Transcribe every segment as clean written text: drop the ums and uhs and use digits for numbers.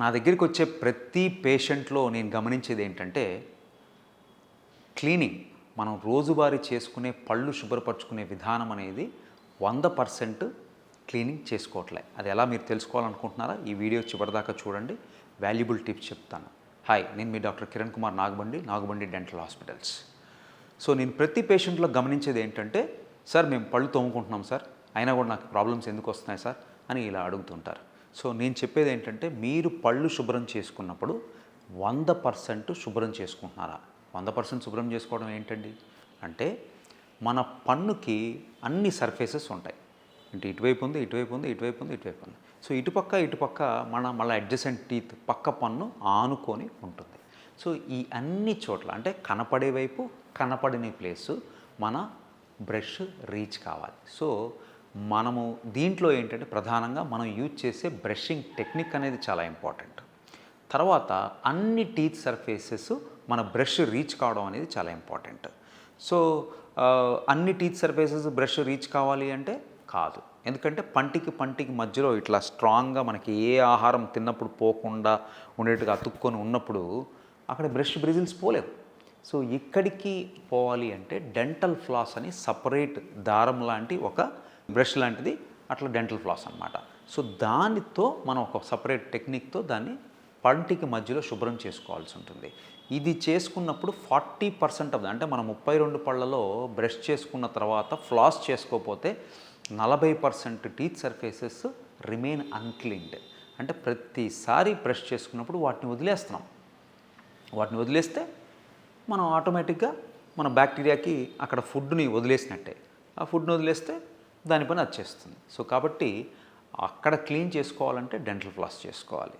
నా దగ్గరికి వచ్చే ప్రతి పేషెంట్లో నేను గమనించేది ఏంటంటే క్లీనింగ్, మనం రోజువారీ చేసుకునే పళ్ళు శుభ్రపరచుకునే విధానం అనేది 100% క్లీనింగ్ చేసుకోవట్లే. అది ఎలా మీరు తెలుసుకోవాలనుకుంటున్నారా? ఈ వీడియో చివరిదాకా చూడండి, వాల్యుబుల్ టిప్స్ చెప్తాను. హాయ్, నేను మీ doctor Kiran Kumar Nagabandi dental hospitals. So నేను ప్రతి పేషెంట్లో గమనించేది ఏంటంటే, సార్ మేము పళ్ళు తోముకుంటున్నాం సార్, అయినా కూడా నాకు ప్రాబ్లమ్స్ ఎందుకు వస్తున్నాయి సార్ అని ఇలా అడుగుతుంటారు. సో నేను చెప్పేది ఏంటంటే, మీరు పళ్ళు శుభ్రం చేసుకున్నప్పుడు 100% శుభ్రం చేసుకుంటున్నారా? 100% శుభ్రం చేసుకోవడం ఏంటండి అంటే, మన పన్నుకి అన్ని సర్ఫేసెస్ ఉంటాయి. అంటే ఇటువైపు ఉంది, ఇటువైపు ఉంది, ఇటువైపు ఉంది, ఇటువైపు ఉంది. సో ఇటుపక్క మళ్ళీ అడ్జసెంట్ టీత్ పక్క పన్ను ఆనుకొని ఉంటుంది. సో ఈ అన్ని చోట్ల అంటే కనపడే వైపు కనపడని ప్లేసు మన బ్రష్ రీచ్ కావాలి. సో మనము దీంట్లో ఏంటంటే ప్రధానంగా మనం యూజ్ చేసే బ్రషింగ్ టెక్నిక్ అనేది చాలా ఇంపార్టెంట్. తర్వాత అన్ని టీత్ సర్ఫేసెస్ మన బ్రష్ రీచ్ కావడం అనేది చాలా ఇంపార్టెంట్. సో అన్ని టీత్ సర్ఫేసెస్ బ్రష్ రీచ్ కావాలి అంటే కాదు. ఎందుకంటే పంటికి మధ్యలో ఇట్లా స్ట్రాంగ్గా మనకి ఏ ఆహారం తిన్నప్పుడు పోకుండా ఉండేట్టుగా అతుక్కొని ఉన్నప్పుడు అక్కడ బ్రష్ బ్రిజిల్స్ పోలేవు. సో ఇక్కడికి పోవాలి అంటే డెంటల్ ఫ్లాస్ అని సపరేట్ దారం లాంటి ఒక బ్రష్ లాంటిది, అట్లా డెంటల్ ఫ్లాస్ అన్నమాట. సో దానితో మనం ఒక సపరేట్ టెక్నిక్తో దాన్ని పంటికి మధ్యలో శుభ్రం చేసుకోవాల్సి ఉంటుంది. ఇది చేసుకున్నప్పుడు 40% ఆఫ్ అంటే మనం 32 పళ్ళలో బ్రష్ చేసుకున్న తర్వాత ఫ్లాస్ చేసుకోకపోతే 40% టీత్ సర్ఫేసెస్ రిమైన్ అన్క్లీన్డ్. అంటే ప్రతిసారి బ్రష్ చేసుకున్నప్పుడు వాటిని వదిలేస్తున్నాం. వాటిని వదిలేస్తే మనం ఆటోమేటిక్గా మన బ్యాక్టీరియాకి అక్కడ ఫుడ్ని వదిలేసినట్టే. ఆ ఫుడ్ని వదిలేస్తే దాని పని అది చేస్తుంది. సో కాబట్టి అక్కడ క్లీన్ చేసుకోవాలంటే డెంటల్ ఫ్లాస్ చేసుకోవాలి.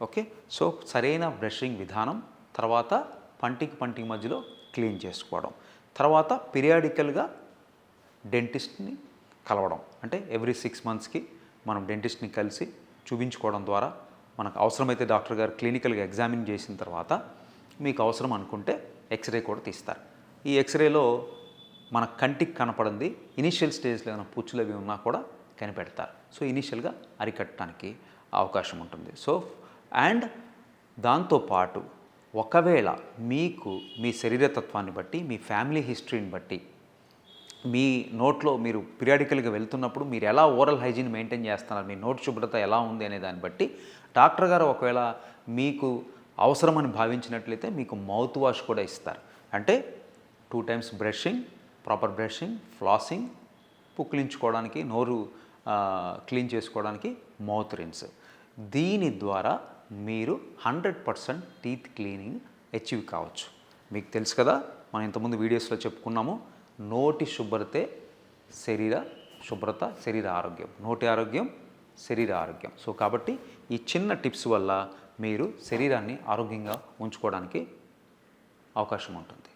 ఓకే, సో సరైన బ్రషింగ్ విధానం, తర్వాత పంటికి మధ్యలో క్లీన్ చేసుకోవడం, తర్వాత పీరియాడికల్గా డెంటిస్ట్ని కలవడం. అంటే ఎవ్రీ 6 monthsకి మనం డెంటిస్ట్ని కలిసి చూపించుకోవడం ద్వారా మనకు అవసరమైతే డాక్టర్ గారు క్లినికల్గా ఎగ్జామిన్ చేసిన తర్వాత మీకు అవసరం అనుకుంటే ఎక్స్రే కూడా తీస్తారు. ఈ ఎక్స్రేలో మన కంటికి కనపడింది ఇనిషియల్ స్టేజ్లో ఏమైనా పుచ్చులు అవి ఉన్నా కూడా కనిపెడతారు. సో ఇనిషియల్గా అరికట్టడానికి అవకాశం ఉంటుంది. సో అండ్ దాంతోపాటు ఒకవేళ మీకు మీ శరీరతత్వాన్ని బట్టి, మీ ఫ్యామిలీ హిస్టరీని బట్టి, మీ నోట్లో మీరు పీరియాడికల్గా వెళ్తున్నప్పుడు మీరు ఎలా ఓరల్ హైజీన్ మెయింటైన్ చేస్తున్నారు, మీ నోటి శుభ్రత ఎలా ఉంది అనే దాన్ని బట్టి డాక్టర్ గారు ఒకవేళ మీకు అవసరమని భావించినట్లయితే మీకు మౌత్ వాష్ కూడా ఇస్తారు. అంటే 2 times brushing, proper brushing, flossing, పుక్కిలించుకోవడానికి, నోరు క్లీన్ చేసుకోవడానికి మౌత్ రిన్స్. దీని ద్వారా మీరు 100% టీత్ క్లీనింగ్ అచీవ్ కావచ్చు. మీకు తెలుసు కదా, మనం ఇంతకుముందు వీడియోస్లో చెప్పుకున్నాము, నోటి శుభ్రతే శరీర శుభ్రత, శరీర ఆరోగ్యం, నోటి ఆరోగ్యం శరీర ఆరోగ్యం. సో కాబట్టి ఈ చిన్న టిప్స్ వల్ల మీరు శరీరాన్ని ఆరోగ్యంగా ఉంచుకోవడానికి అవకాశం ఉంటుంది.